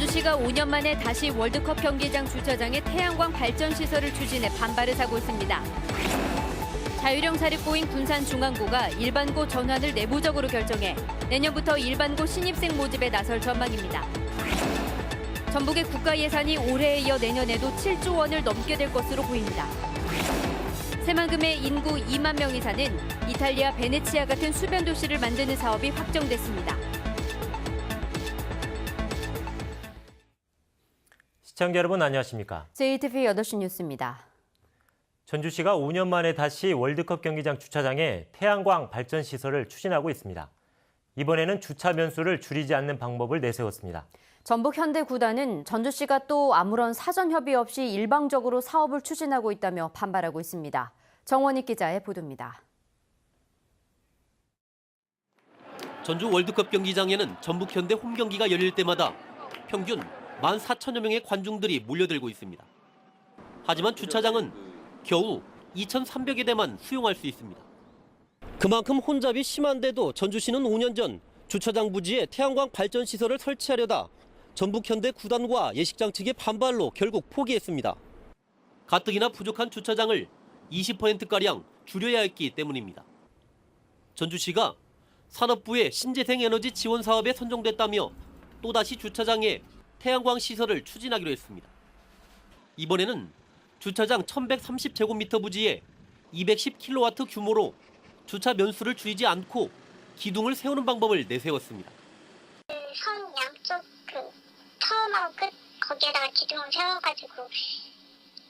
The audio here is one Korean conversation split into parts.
전주시가 5년 만에 다시 월드컵 경기장 주차장에 태양광 발전 시설을 추진해 반발을 사고 있습니다. 자율형 사립고인 군산중앙고가 일반고 전환을 내부적으로 결정해 내년부터 일반고 신입생 모집에 나설 전망입니다. 전북의 국가 예산이 올해에 이어 내년에도 7조 원을 넘게 될 것으로 보입니다. 새만금의 인구 2만 명이 사는 이탈리아 베네치아 같은 수변 도시를 만드는 사업이 확정됐습니다. 시청자 여러분 안녕하십니까? JTV 8시 뉴스입니다. 전주시가 5년 만에 다시 월드컵 경기장 주차장에 태양광 발전 시설을 추진하고 있습니다. 이번에는 주차 면수를 줄이지 않는 방법을 내세웠습니다. 전북 현대구단은 전주시가 또 아무런 사전 협의 없이 일방적으로 사업을 추진하고 있다며 반발하고 있습니다. 정원익 기자의 보도입니다. 전주 월드컵 경기장에는 전북 현대 홈 경기가 열릴 때마다 평균 14,000여 명의 관중들이 몰려들고 있습니다. 하지만 주차장은 겨우 2,300여 대만 수용할 수 있습니다. 그만큼 혼잡이 심한데도 전주시는 5년 전 주차장 부지에 태양광 발전 시설을 설치하려다 전북 현대 구단과 예식장 측의 반발로 결국 포기했습니다. 가뜩이나 부족한 주차장을 20%가량 줄여야 했기 때문입니다. 전주시가 산업부의 신재생 에너지 지원 사업에 선정됐다며 또다시 주차장에 태양광 시설을 추진하기로 했습니다. 이번에는 주차장 1130제곱미터 부지에 210kW 규모로 주차 면수를 줄이지 않고 기둥을 세우는 방법을 내세웠습니다. 선 양쪽 처음하고 끝 거기에다가 기둥을 세워가지고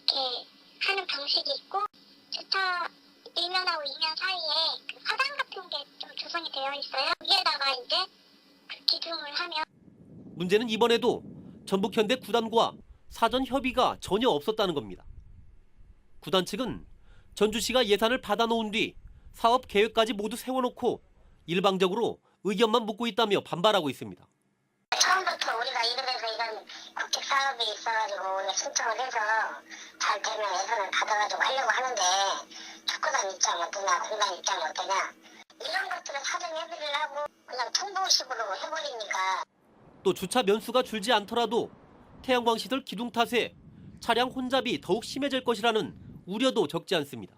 이렇게 하는 방식이 있고 주차 1면하고 2면 사이에 화단 같은 게 좀 조성이 되어 있어요. 여기에다가 이제 그 기둥을 하면 문제는 이번에도 전북 현대 구단과 사전 협의가 전혀 없었다는 겁니다. 구단 측은 전주시가 예산을 받아놓은 뒤 사업 계획까지 모두 세워놓고 일방적으로 의견만 묻고 있다며 반발하고 있습니다. 처음부터 우리가 이름에서 이런 국책 사업이 있어가지고 우리가 신청을 해서 잘 되면 예산을 받아가지고 하려고 하는데 축구단 입장이 어떠냐, 공단 입장이 어떠냐 이런 것들은 사전 협의를 하고 그냥 통보식으로 해버리니까. 또 주차 면수가 줄지 않더라도 태양광 시설 기둥 탓에 차량 혼잡이 더욱 심해질 것이라는 우려도 적지 않습니다.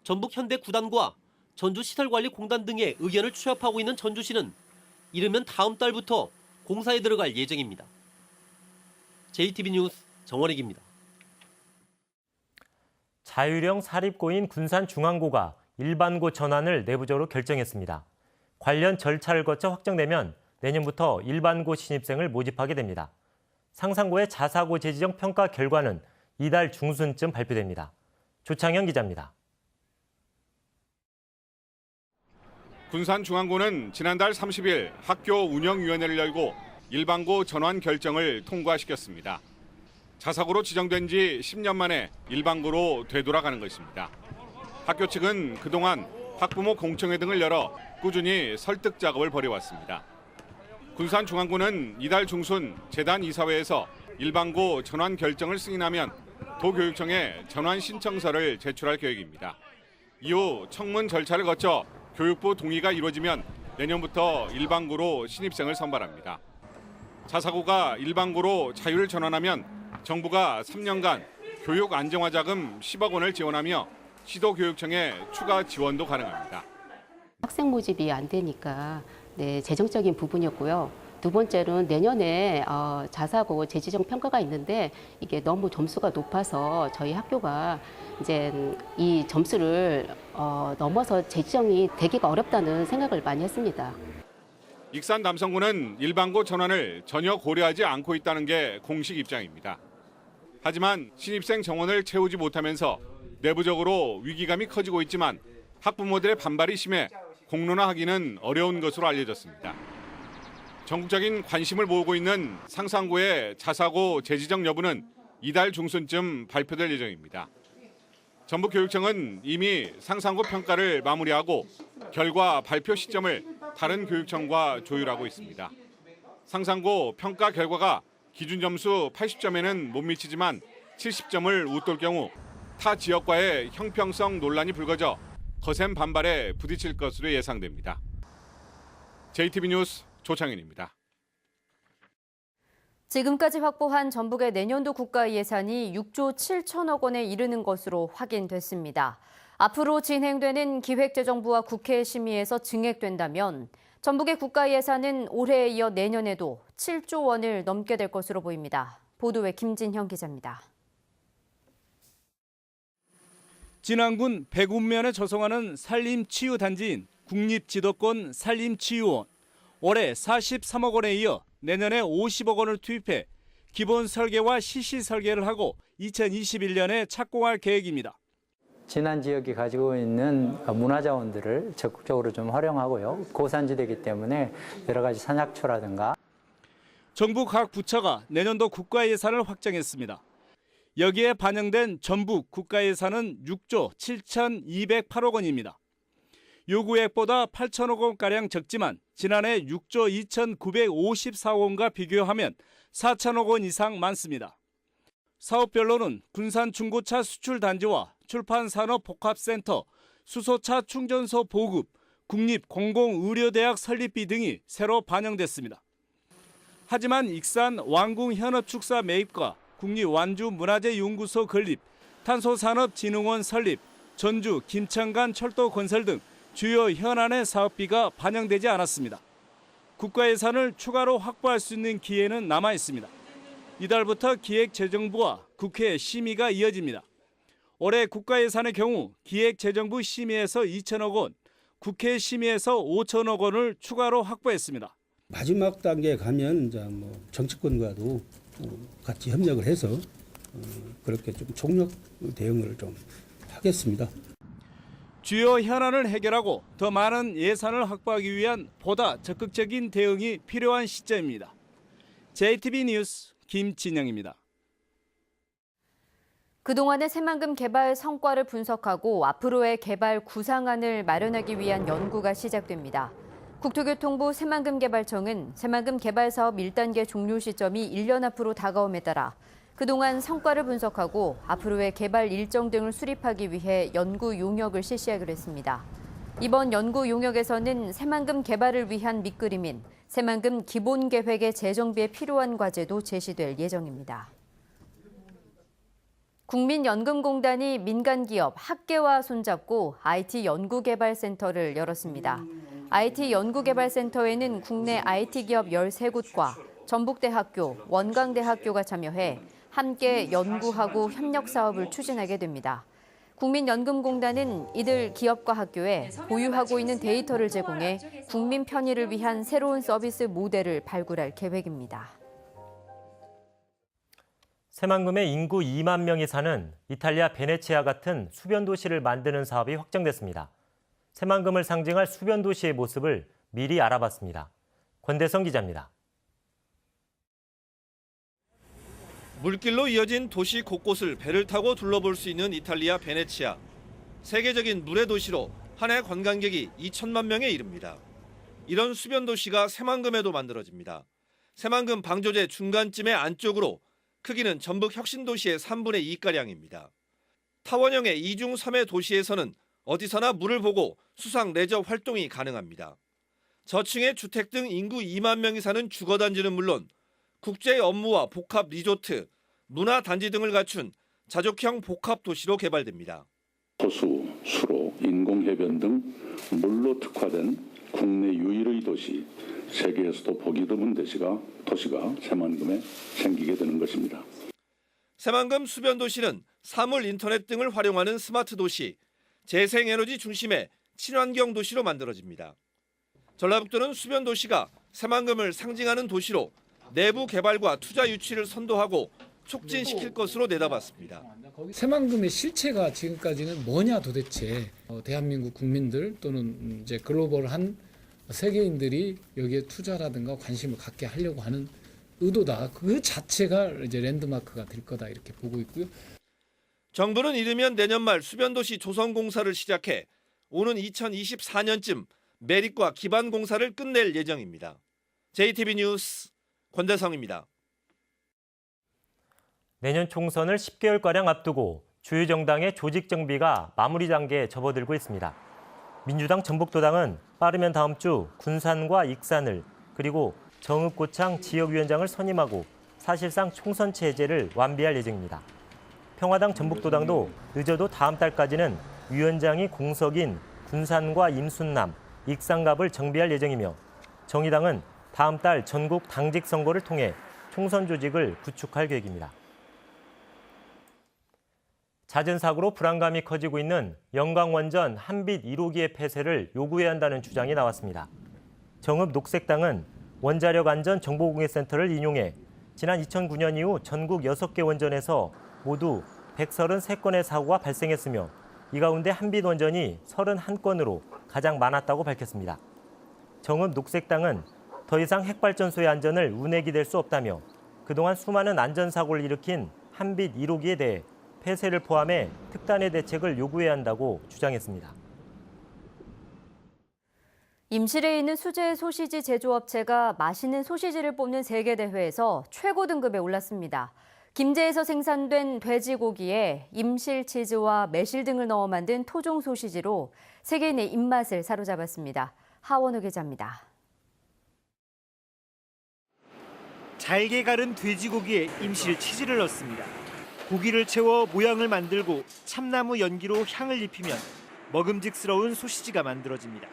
전북 현대 구단과 전주시설관리공단 등의 의견을 취합하고 있는 전주시는 이르면 다음 달부터 공사에 들어갈 예정입니다. JTB 뉴스 정원익입니다. 자율형 사립고인 군산중앙고가 일반고 전환을 내부적으로 결정했습니다. 관련 절차를 거쳐 확정되면 내년부터 일반고 신입생을 모집하게 됩니다. 상산고의 자사고 재지정 평가 결과는 이달 중순쯤 발표됩니다. 조창현 기자입니다. 군산중앙고는 지난달 30일 학교 운영위원회를 열고 일반고 전환 결정을 통과시켰습니다. 자사고로 지정된 지 10년 만에 일반고로 되돌아가는 것입니다. 학교 측은 그동안 학부모 공청회 등을 열어 꾸준히 설득 작업을 벌여왔습니다. 군산중앙고는 이달 중순 재단 이사회에서 일반고 전환 결정을 승인하면 도교육청에 전환 신청서를 제출할 계획입니다. 이후 청문 절차를 거쳐 교육부 동의가 이루어지면 내년부터 일반고로 신입생을 선발합니다. 자사고가 일반고로 자율 전환하면 정부가 3년간 교육 안정화 자금 10억 원을 지원하며 시도교육청에 추가 지원도 가능합니다. 학생 모집이 안 되니까 재정적인 부분이었고요. 두 번째로는 내년에 자사고 재지정 평가가 있는데 이게 너무 점수가 높아서 저희 학교가 이제 이 점수를 넘어서 재지정이 되기가 어렵다는 생각을 많이 했습니다. 익산 남성구는 일반고 전환을 전혀 고려하지 않고 있다는 게 공식 입장입니다. 하지만 신입생 정원을 채우지 못하면서 내부적으로 위기감이 커지고 있지만 학부모들의 반발이 심해 공론화하기는 어려운 것으로 알려졌습니다. 전국적인 관심을 모으고 있는 상산고의 자사고 재지정 여부는 이달 중순쯤 발표될 예정입니다. 전북교육청은 이미 상산고 평가를 마무리하고 결과 발표 시점을 다른 교육청과 조율하고 있습니다. 상산고 평가 결과가 기준 점수 80점에는 못 미치지만 70점을 웃돌 경우 타 지역과의 형평성 논란이 불거져 거센 반발에 부딪힐 것으로 예상됩니다. JTB 뉴스 조창현입니다. 지금까지 확보한 전북의 내년도 국가 예산이 6조 7천억 원에 이르는 것으로 확인됐습니다. 앞으로 진행되는 기획재정부와 국회 심의에서 증액된다면 전북의 국가 예산은 올해에 이어 내년에도 7조 원을 넘게 될 것으로 보입니다. 보도에 김진형 기자입니다. 진안군 백운면에 조성하는 산림치유단지인 국립지도권 산림치유원. 올해 43억 원에 이어 내년에 50억 원을 투입해 기본 설계와 실시 설계를 하고 2021년에 착공할 계획입니다. 진안 지역이 가지고 있는 문화자원들을 적극적으로 좀 활용하고요. 고산지대이기 때문에 여러 가지 산약초라든가. 정부 각 부처가 내년도 국가 예산을 확정했습니다. 여기에 반영된 전북 국가 예산은 6조 7,208억 원입니다. 요구액보다 8천억 원가량 적지만 지난해 6조 2,954억 원과 비교하면 4천억 원 이상 많습니다. 사업별로는 군산 중고차 수출단지와 출판산업복합센터, 수소차 충전소 보급, 국립공공의료대학 설립비 등이 새로 반영됐습니다. 하지만 익산 왕궁현업축사 매입과 국립완주문화재연구소 건립, 탄소산업진흥원 설립, 전주 김천간 철도 건설 등 주요 현안의 사업비가 반영되지 않았습니다. 국가 예산을 추가로 확보할 수 있는 기회는 남아 있습니다. 이달부터 기획재정부와 국회 심의가 이어집니다. 올해 국가 예산의 경우 기획재정부 심의에서 2천억 원, 국회 심의에서 5천억 원을 추가로 확보했습니다. 마지막 단계에 가면 이제 정치권과도 같이 협력을 해서 그렇게 좀 총력 대응을 좀 하겠습니다. 주요 현안을 해결하고 더 많은 예산을 확보하기 위한 보다 적극적인 대응이 필요한 시점입니다. JTB 뉴스 김진영입니다. 그동안의 새만금 개발 성과를 분석하고 앞으로의 개발 구상안을 마련하기 위한 연구가 시작됩니다. 국토교통부 새만금개발청은 새만금 개발사업 1단계 종료 시점이 1년 앞으로 다가옴에 따라 그동안 성과를 분석하고 앞으로의 개발 일정 등을 수립하기 위해 연구 용역을 실시하기로 했습니다. 이번 연구 용역에서는 새만금 개발을 위한 밑그림인 새만금 기본계획의 재정비에 필요한 과제도 제시될 예정입니다. 국민연금공단이 민간기업 학계와 손잡고 IT연구개발센터를 열었습니다. IT연구개발센터에는 국내 IT기업 13곳과 전북대학교, 원광대학교가 참여해 함께 연구하고 협력 사업을 추진하게 됩니다. 국민연금공단은 이들 기업과 학교에 보유하고 있는 데이터를 제공해 국민 편의를 위한 새로운 서비스 모델을 발굴할 계획입니다. 새만금의 인구 2만 명이 사는 이탈리아 베네치아 같은 수변도시를 만드는 사업이 확정됐습니다. 새만금을 상징할 수변도시의 모습을 미리 알아봤습니다. 권대성 기자입니다. 물길로 이어진 도시 곳곳을 배를 타고 둘러볼 수 있는 이탈리아 베네치아. 세계적인 물의 도시로 한 해 관광객이 2천만 명에 이릅니다. 이런 수변도시가 새만금에도 만들어집니다. 새만금 방조제 중간쯤의 안쪽으로 크기는 전북 혁신도시의 3분의 2가량입니다. 타원형의 2중 3의 도시에서는 어디서나 물을 보고 수상 레저 활동이 가능합니다. 저층의 주택 등 인구 2만 명이 사는 주거단지는 물론 국제 업무와 복합 리조트, 문화단지 등을 갖춘 자족형 복합 도시로 개발됩니다. 호수, 수로, 인공해변 등 물로 특화된 국내 유일의 도시, 세계에서도 보기 드문 도시가 새만금에 생기게 되는 것입니다. 새만금 수변도시는 사물 인터넷 등을 활용하는 스마트 도시, 재생에너지 중심의 친환경 도시로 만들어집니다. 전라북도는 수변도시가 새만금을 상징하는 도시로 내부 개발과 투자 유치를 선도하고 촉진시킬 것으로 내다봤습니다. 새만금의 실체가 지금까지는 뭐냐 도대체 대한민국 국민들 또는 이제 글로벌한 세계인들이 여기에 투자라든가 관심을 갖게 하려고 하는 의도다. 그 자체가 이제 랜드마크가 될 거다 이렇게 보고 있고요. 정부는 이르면 내년 말 수변도시 조성 공사를 시작해 오는 2024년쯤 매립과 기반 공사를 끝낼 예정입니다. JTB 뉴스 권대성입니다. 내년 총선을 10개월가량 앞두고 주요 정당의 조직 정비가 마무리 단계에 접어들고 있습니다. 민주당 전북도당은 빠르면 다음 주 군산과 익산을 그리고 정읍고창 지역위원장을 선임하고 사실상 총선 체제를 완비할 예정입니다. 평화당 전북도당도 늦어도 다음 달까지는 위원장이 공석인 군산과 임순남, 익산갑을 정비할 예정이며 정의당은 다음 달 전국 당직 선거를 통해 총선 조직을 구축할 계획입니다. 잦은 사고로 불안감이 커지고 있는 영광원전 한빛 1호기의 폐쇄를 요구해야 한다는 주장이 나왔습니다. 정읍 녹색당은 원자력 안전 정보공개센터를 인용해 지난 2009년 이후 전국 6개 원전에서 모두 133건의 사고가 발생했으며 이 가운데 한빛 원전이 31건으로 가장 많았다고 밝혔습니다. 정읍 녹색당은 더 이상 핵발전소의 안전을 운에 기댈 수 없다며 그동안 수많은 안전사고를 일으킨 한빛 1호기에 대해 폐쇄를 포함해 특단의 대책을 요구해야 한다고 주장했습니다. 임실에 있는 수제 소시지 제조업체가 맛있는 소시지를 뽑는 세계대회에서 최고 등급에 올랐습니다. 김제에서 생산된 돼지고기에 임실 치즈와 매실 등을 넣어 만든 토종 소시지로 세계인의 입맛을 사로잡았습니다. 하원우 기자입니다. 잘게 갈은 돼지고기에 임실 치즈를 넣습니다. 고기를 채워 모양을 만들고 참나무 연기로 향을 입히면 먹음직스러운 소시지가 만들어집니다.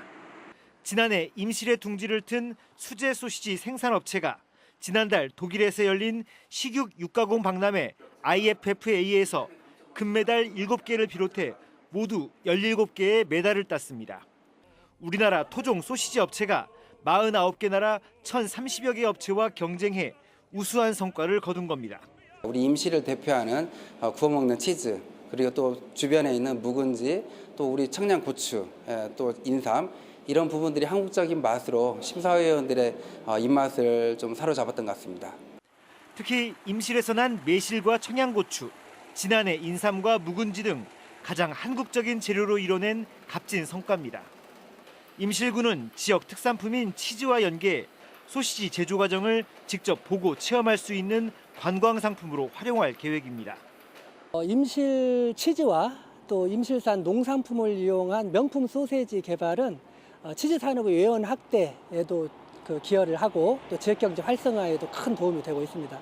지난해 임실의 둥지를 튼 수제 소시지 생산업체가 지난달 독일에서 열린 식육 육가공 박람회 IFFA에서 금메달 7개를 비롯해 모두 17개의 메달을 땄습니다. 우리나라 토종 소시지 업체가 49개 나라 1,030여 개 업체와 경쟁해 우수한 성과를 거둔 겁니다. 우리 임실을 대표하는 구워 먹는 치즈, 그리고 또 주변에 있는 묵은지, 또 우리 청양고추, 또 인삼 이런 부분들이 한국적인 맛으로 심사위원들의 입맛을 좀 사로잡았던 것 같습니다. 특히 임실에서 난 매실과 청양고추, 진안의 인삼과 묵은지 등 가장 한국적인 재료로 이뤄낸 값진 성과입니다. 임실군은 지역 특산품인 치즈와 연계해 소시지 제조 과정을 직접 보고 체험할 수 있는 관광 상품으로 활용할 계획입니다. 임실 치즈와 또 임실산 농산품을 이용한 명품 소세지 개발은 치즈 산업의 외연 확대에도 기여를 하고 또 지역경제 활성화에도 큰 도움이 되고 있습니다.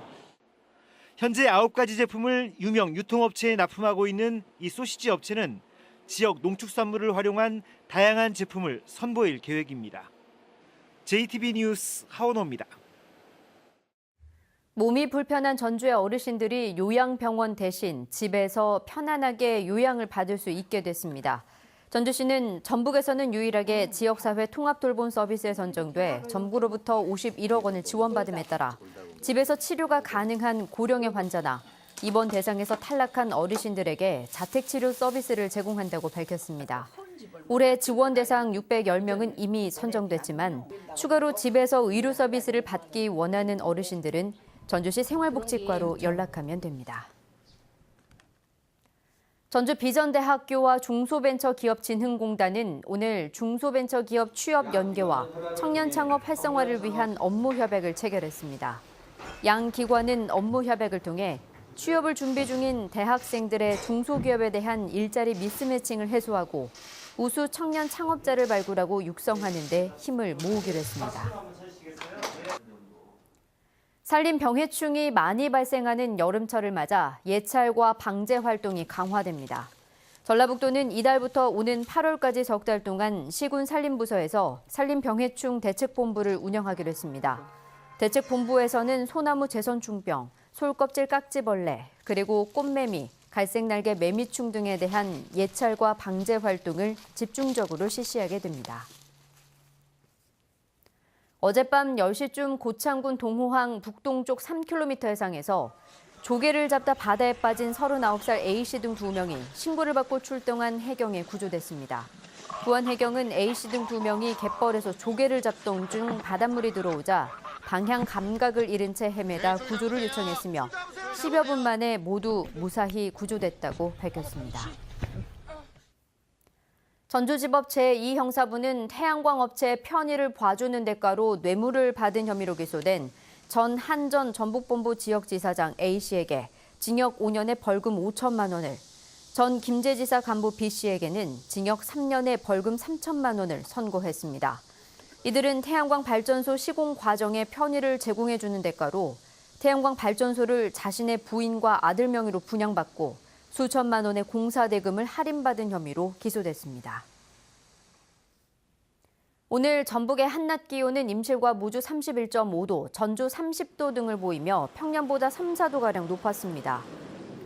현재 9가지 제품을 유명 유통업체에 납품하고 있는 이 소시지 업체는 지역 농축산물을 활용한 다양한 제품을 선보일 계획입니다. JTB 뉴스 하원호입니다. 몸이 불편한 전주의 어르신들이 요양병원 대신 집에서 편안하게 요양을 받을 수 있게 됐습니다. 전주시는 전북에서는 유일하게 지역사회 통합돌봄 서비스에 선정돼 정부로부터 51억 원을 지원받음에 따라 집에서 치료가 가능한 고령의 환자나 입원 대상에서 탈락한 어르신들에게 자택치료 서비스를 제공한다고 밝혔습니다. 올해 지원 대상 610명은 이미 선정됐지만 추가로 집에서 의료 서비스를 받기 원하는 어르신들은 전주시 생활복지과로 연락하면 됩니다. 전주 비전대학교와 중소벤처기업진흥공단은 오늘 중소벤처기업 취업 연계와 청년 창업 활성화를 위한 업무 협약을 체결했습니다. 양 기관은 업무 협약을 통해 취업을 준비 중인 대학생들의 중소기업에 대한 일자리 미스매칭을 해소하고 우수 청년 창업자를 발굴하고 육성하는 데 힘을 모으기로 했습니다. 산림 병해충이 많이 발생하는 여름철을 맞아 예찰과 방제 활동이 강화됩니다. 전라북도는 이달부터 오는 8월까지 석 달 동안 시군 산림부서에서 산림병해충 대책본부를 운영하기로 했습니다. 대책본부에서는 소나무 제선충병, 솔껍질 깍지벌레, 그리고 꽃매미, 갈색날개 매미충 등에 대한 예찰과 방제 활동을 집중적으로 실시하게 됩니다. 어젯밤 10시쯤 고창군 동호항 북동쪽 3km 해상에서 조개를 잡다 바다에 빠진 39살 A씨 등 2명이 신고를 받고 출동한 해경에 구조됐습니다. 구한 해경은 A씨 등 2명이 갯벌에서 조개를 잡던 중 바닷물이 들어오자 방향 감각을 잃은 채 헤매다 구조를 요청했으며 10여 분 만에 모두 무사히 구조됐다고 밝혔습니다. 전주지법 제2형사부는 태양광업체 편의를 봐주는 대가로 뇌물을 받은 혐의로 기소된 전 한전 전북본부 지역지사장 A씨에게 징역 5년에 벌금 5천만 원을, 전 김제지사 간부 B씨에게는 징역 3년에 벌금 3천만 원을 선고했습니다. 이들은 태양광 발전소 시공 과정에 편의를 제공해주는 대가로 태양광 발전소를 자신의 부인과 아들 명의로 분양받고 수천만 원의 공사 대금을 할인받은 혐의로 기소됐습니다. 오늘 전북의 한낮 기온은 임실과 무주 31.5도, 전주 30도 등을 보이며 평년보다 3, 4도가량 높았습니다.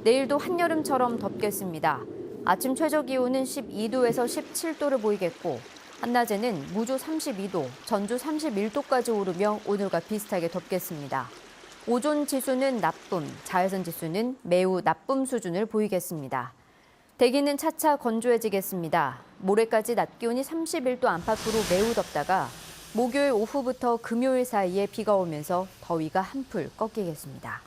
내일도 한여름처럼 덥겠습니다. 아침 최저 기온은 12도에서 17도를 보이겠고 한낮에는 무주 32도, 전주 31도까지 오르며 오늘과 비슷하게 덥겠습니다. 오존 지수는 나쁨, 자외선 지수는 매우 나쁨 수준을 보이겠습니다. 대기는 차차 건조해지겠습니다. 모레까지 낮 기온이 31도 안팎으로 매우 덥다가 목요일 오후부터 금요일 사이에 비가 오면서 더위가 한풀 꺾이겠습니다.